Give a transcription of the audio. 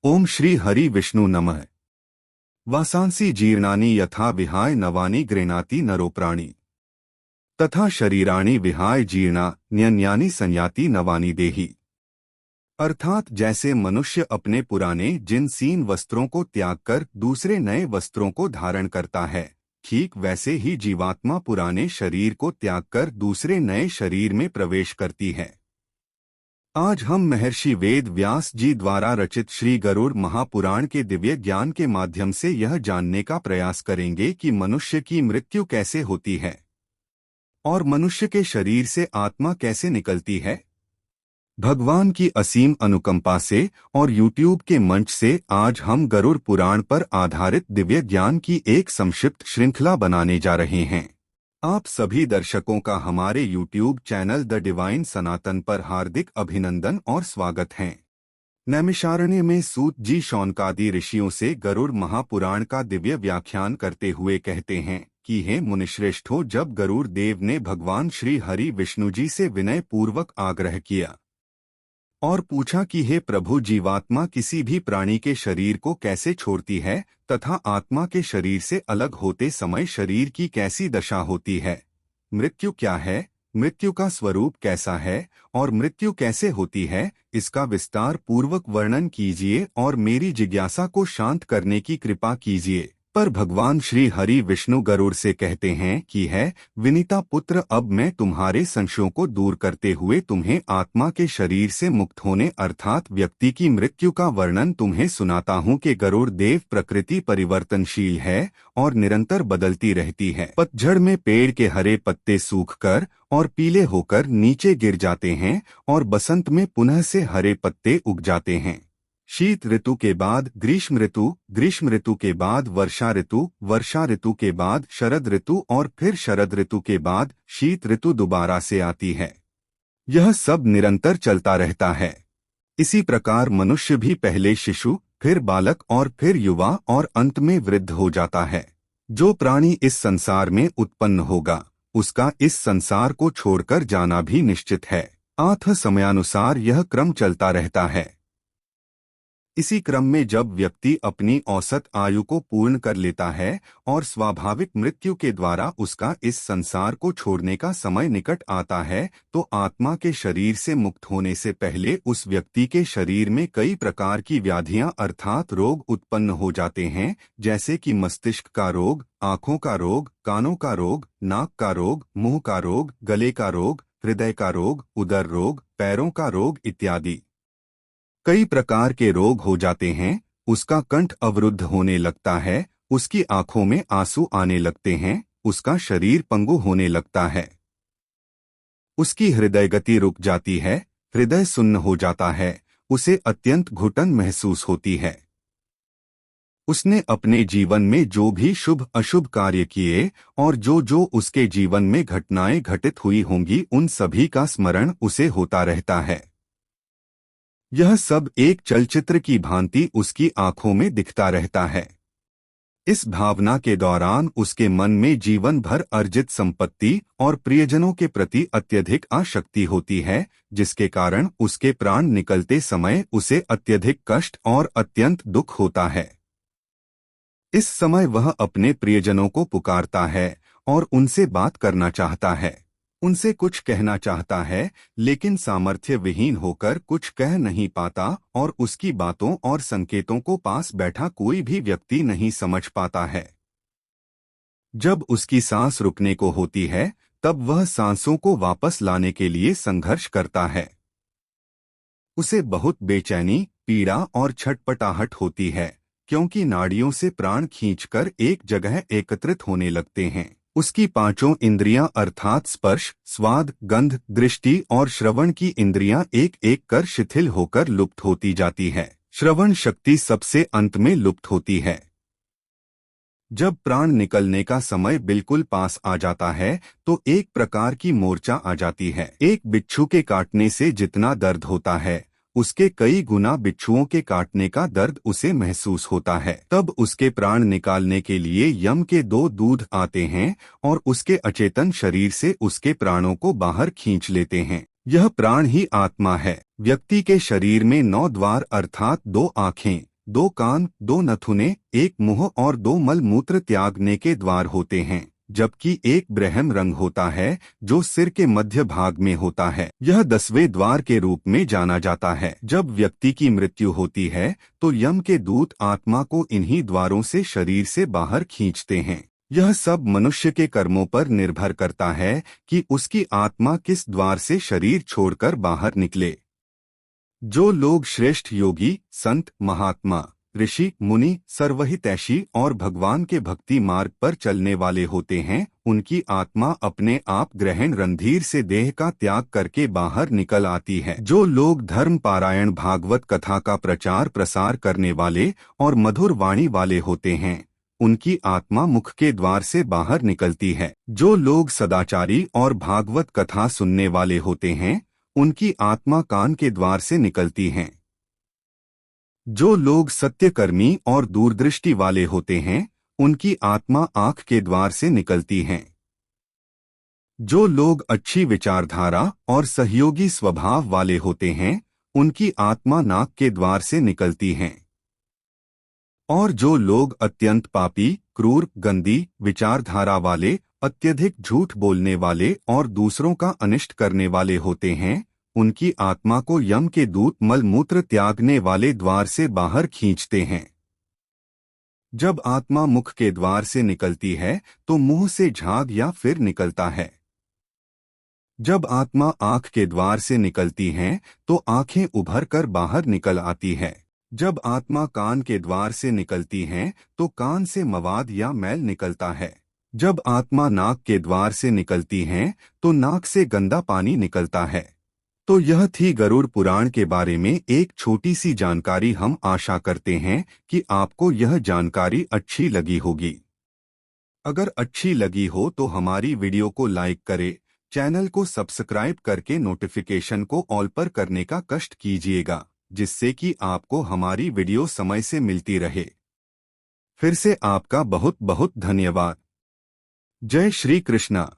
ओम श्री हरि विष्णु नमः। वासांसि जीर्णानि यथा विहाय नवानि गृह्णाति नरोप्राणि तथा शरीराणि विहाय जीर्णा न्यन्यानि संयाति नवानि देहि। अर्थात जैसे मनुष्य अपने पुराने जीर्णशीर्ण वस्त्रों को त्याग कर दूसरे नए वस्त्रों को धारण करता है, ठीक वैसे ही जीवात्मा पुराने शरीर को त्याग कर दूसरे नए शरीर में प्रवेश करती है। आज हम महर्षि वेद व्यास जी द्वारा रचित श्री गरुड़ महापुराण के दिव्य ज्ञान के माध्यम से यह जानने का प्रयास करेंगे कि मनुष्य की मृत्यु कैसे होती है और मनुष्य के शरीर से आत्मा कैसे निकलती है। भगवान की असीम अनुकंपा से और YouTube के मंच से आज हम गरुड़ पुराण पर आधारित दिव्य ज्ञान की एक संक्षिप्त श्रृंखला बनाने जा रहे हैं। आप सभी दर्शकों का हमारे YouTube चैनल द डिवाइन सनातन पर हार्दिक अभिनंदन और स्वागत है। नैमिषारण्य में सूत जी शौनकादि ऋषियों से गरुड़ महापुराण का दिव्य व्याख्यान करते हुए कहते हैं कि हे मुनिश्रेष्ठों, जब गरुड़ देव ने भगवान श्री हरि विष्णु जी से विनय पूर्वक आग्रह किया और पूछा कि हे प्रभु, जीवात्मा किसी भी प्राणी के शरीर को कैसे छोड़ती है तथा आत्मा के शरीर से अलग होते समय शरीर की कैसी दशा होती है, मृत्यु क्या है, मृत्यु का स्वरूप कैसा है और मृत्यु कैसे होती है, इसका विस्तार पूर्वक वर्णन कीजिए और मेरी जिज्ञासा को शांत करने की कृपा कीजिए। पर भगवान श्री हरि विष्णु गरुड़ से कहते हैं कि है विनीता पुत्र, अब मैं तुम्हारे संशयों को दूर करते हुए तुम्हें आत्मा के शरीर से मुक्त होने अर्थात व्यक्ति की मृत्यु का वर्णन तुम्हें सुनाता हूँ कि गरुड़ देव प्रकृति परिवर्तनशील है और निरंतर बदलती रहती है। पतझड़ में पेड़ के हरे पत्ते सूखकर और पीले होकर नीचे गिर जाते हैं और बसंत में पुनः से हरे पत्ते उग जाते हैं। शीत ऋतु के बाद ग्रीष्म ऋतु, ग्रीष्म ऋतु के बाद वर्षा ऋतु, वर्षा ऋतु के बाद शरद ऋतु और फिर शरद ऋतु के बाद शीत ऋतु दोबारा से आती है। यह सब निरंतर चलता रहता है। इसी प्रकार मनुष्य भी पहले शिशु, फिर बालक और फिर युवा और अंत में वृद्ध हो जाता है। जो प्राणी इस संसार में उत्पन्न होगा उसका इस संसार को छोड़कर जाना भी निश्चित है। अतः समयानुसार यह क्रम चलता रहता है। इसी क्रम में जब व्यक्ति अपनी औसत आयु को पूर्ण कर लेता है और स्वाभाविक मृत्यु के द्वारा उसका इस संसार को छोड़ने का समय निकट आता है, तो आत्मा के शरीर से मुक्त होने से पहले उस व्यक्ति के शरीर में कई प्रकार की व्याधियां अर्थात रोग उत्पन्न हो जाते हैं, जैसे कि मस्तिष्क का रोग, आँखों का रोग, कानों का रोग, नाक का रोग, मुंह का रोग, गले का रोग, हृदय का रोग, उदर रोग, पैरों का रोग इत्यादि कई प्रकार के रोग हो जाते हैं। उसका कंठ अवरुद्ध होने लगता है, उसकी आंखों में आंसू आने लगते हैं, उसका शरीर पंगु होने लगता है, उसकी हृदय गति रुक जाती है, हृदय सुन्न हो जाता है, उसे अत्यंत घुटन महसूस होती है। उसने अपने जीवन में जो भी शुभ अशुभ कार्य किए और जो उसके जीवन में घटनाएं घटित हुई होंगी उन सभी का स्मरण उसे होता रहता है। यह सब एक चलचित्र की भांति उसकी आंखों में दिखता रहता है। इस भावना के दौरान उसके मन में जीवन भर अर्जित संपत्ति और प्रियजनों के प्रति अत्यधिक आसक्ति होती है, जिसके कारण उसके प्राण निकलते समय उसे अत्यधिक कष्ट और अत्यंत दुख होता है। इस समय वह अपने प्रियजनों को पुकारता है और उनसे बात करना चाहता है, उनसे कुछ कहना चाहता है, लेकिन सामर्थ्य विहीन होकर कुछ कह नहीं पाता और उसकी बातों और संकेतों को पास बैठा कोई भी व्यक्ति नहीं समझ पाता है। जब उसकी सांस रुकने को होती है तब वह सांसों को वापस लाने के लिए संघर्ष करता है। उसे बहुत बेचैनी, पीड़ा और छटपटाहट होती है, क्योंकि नाड़ियों से प्राण खींचकर एक जगह एकत्रित होने लगते हैं। उसकी पांचों इंद्रियां अर्थात स्पर्श, स्वाद, गंध, दृष्टि और श्रवण की इंद्रियां एक एक कर शिथिल होकर लुप्त होती जाती है। श्रवण शक्ति सबसे अंत में लुप्त होती है। जब प्राण निकलने का समय बिल्कुल पास आ जाता है तो एक प्रकार की मूर्छा आ जाती है। एक बिच्छू के काटने से जितना दर्द होता है उसके कई गुना बिच्छुओं के काटने का दर्द उसे महसूस होता है। तब उसके प्राण निकालने के लिए यम के 2 दूत आते हैं और उसके अचेतन शरीर से उसके प्राणों को बाहर खींच लेते हैं। यह प्राण ही आत्मा है। व्यक्ति के शरीर में 9 द्वार अर्थात 2 आँखें, दो कान, दो नथुने, एक मुंह और दो मल मूत्र त्यागने के द्वार होते हैं, जबकि एक ब्रह्म रंग होता है जो सिर के मध्य भाग में होता है। यह 10वें द्वार के रूप में जाना जाता है। जब व्यक्ति की मृत्यु होती है तो यम के दूत आत्मा को इन्हीं द्वारों से शरीर से बाहर खींचते हैं। यह सब मनुष्य के कर्मों पर निर्भर करता है कि उसकी आत्मा किस द्वार से शरीर छोड़कर बाहर निकले। जो लोग श्रेष्ठ योगी, संत, महात्मा, ऋषि, मुनि, सर्वहितैषी और भगवान के भक्ति मार्ग पर चलने वाले होते हैं, उनकी आत्मा अपने आप ग्रहण रणधीर से देह का त्याग करके बाहर निकल आती है। जो लोग धर्म पारायण, भागवत कथा का प्रचार प्रसार करने वाले और मधुर वाणी वाले होते हैं, उनकी आत्मा मुख के द्वार से बाहर निकलती है। जो लोग सदाचारी और भागवत कथा सुनने वाले होते हैं, उनकी आत्मा कान के द्वार से निकलती हैं। जो लोग सत्यकर्मी और दूरदृष्टि वाले होते हैं, उनकी आत्मा आँख के द्वार से निकलती हैं। जो लोग अच्छी विचारधारा और सहयोगी स्वभाव वाले होते हैं, उनकी आत्मा नाक के द्वार से निकलती हैं। और जो लोग अत्यंत पापी, क्रूर, गंदी विचारधारा वाले, अत्यधिक झूठ बोलने वाले और दूसरों का अनिष्ट करने वाले होते हैं, उनकी आत्मा को यम के दूत मल मूत्र त्यागने वाले द्वार से बाहर खींचते हैं। जब आत्मा मुख के द्वार से निकलती है तो मुंह से झाग या फिर निकलता है। जब आत्मा आँख के द्वार से निकलती है तो आंखें उभर कर बाहर निकल आती है। जब आत्मा कान के द्वार से निकलती है तो कान से मवाद या मैल निकलता है। जब आत्मा नाक के द्वार से निकलती है तो नाक से गंदा पानी निकलता है। तो यह थी गरुड़ पुराण के बारे में एक छोटी सी जानकारी। हम आशा करते हैं कि आपको यह जानकारी अच्छी लगी होगी। अगर अच्छी लगी हो तो हमारी वीडियो को लाइक करें, चैनल को सब्सक्राइब करके नोटिफिकेशन को ऑल पर करने का कष्ट कीजिएगा, जिससे कि आपको हमारी वीडियो समय से मिलती रहे। फिर से आपका बहुत बहुत धन्यवाद। जय श्री कृष्णा।